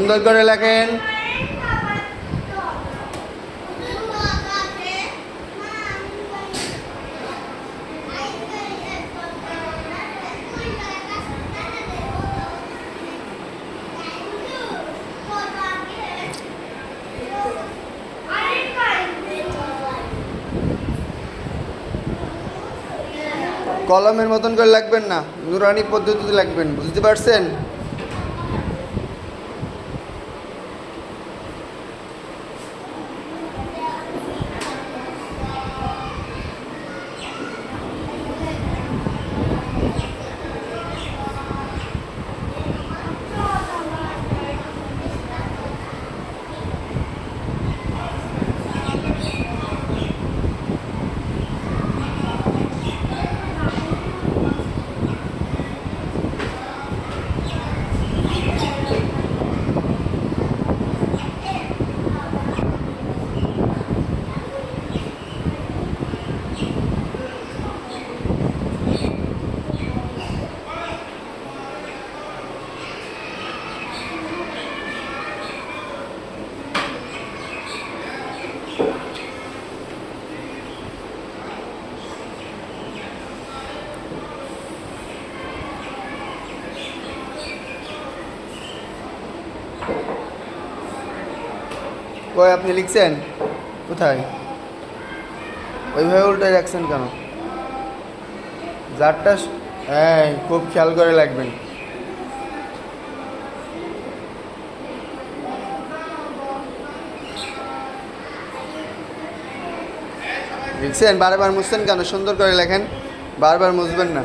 সুন্দর করে লেখেন। কলমের মতন করে লাগবেন না, নুরানি পদ্ধতিতে লাগবেন, বুঝতে পারছেন? কই আপনি লিখছেন কোথায়? ওইভাবে উল্টে রাখছেন কেন? যারটা হ্যাঁ, খুব খেয়াল করে লাগবেন। লিখছেন, বারবার মুছছেন কেন? সুন্দর করে লেখেন, বারবার মুছবেন না,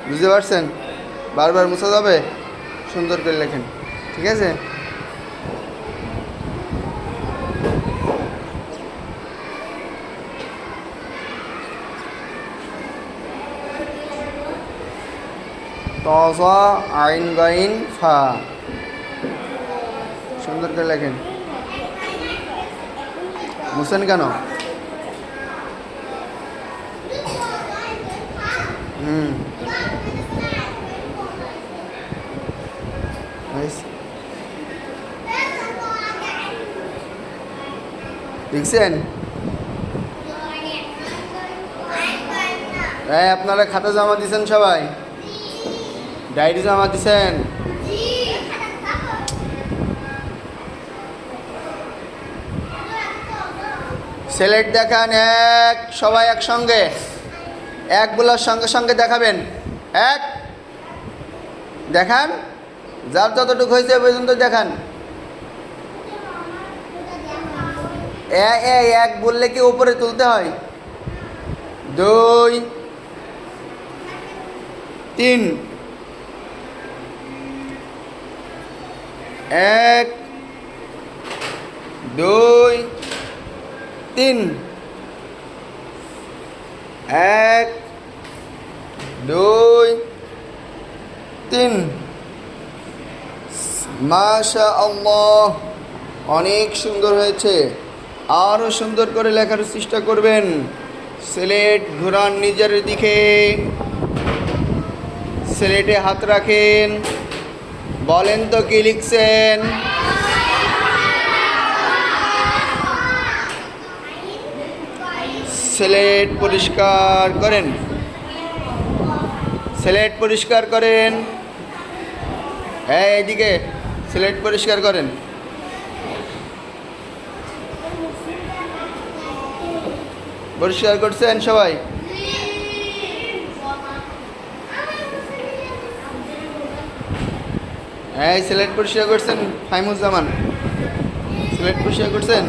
বুঝতে পারছেন? বারবার মুছা যাবে, সুন্দর করে লেখেন, ঠিক আছে? তসা আইন গাইন ফা, সুন্দর করে লেখেন। মুছেন কেন? লিখছেন? হ্যাঁ, আপনারা খাতা জমা দিচ্ছেন সবাই? ডায়েরি জমা দিচ্ছেন? সিলেট দেখান এক, সবাই একসঙ্গে এক বলার সঙ্গে সঙ্গে দেখাবেন। এক দেখান, যার যতটুকু হয়েছে পর্যন্ত দেখান। এক বললে কি উপরে তুলতে হয়? 2 3 1 2 3 1 2 3। মাশাআল্লাহ, অনেক সুন্দর হয়েছে। আরও সুন্দর করে লেখার চেষ্টা করবেন। সিলেট ঘুরান নিজের দিকে, সিলেটে হাত রাখেন, বলেন তো কি লিখছেন? সিলেট পরিষ্কার করেন, সিলেট পরিষ্কার করেন। হ্যাঁ, এইদিকে সিলেট পরিষ্কার করেন। পরিষ্কার করছেন সবাই? হ্যাঁ, সিলেট পরিষ্কার করছেন? ফাইমুজ্জামান সিলেট পরিষ্কার করছেন?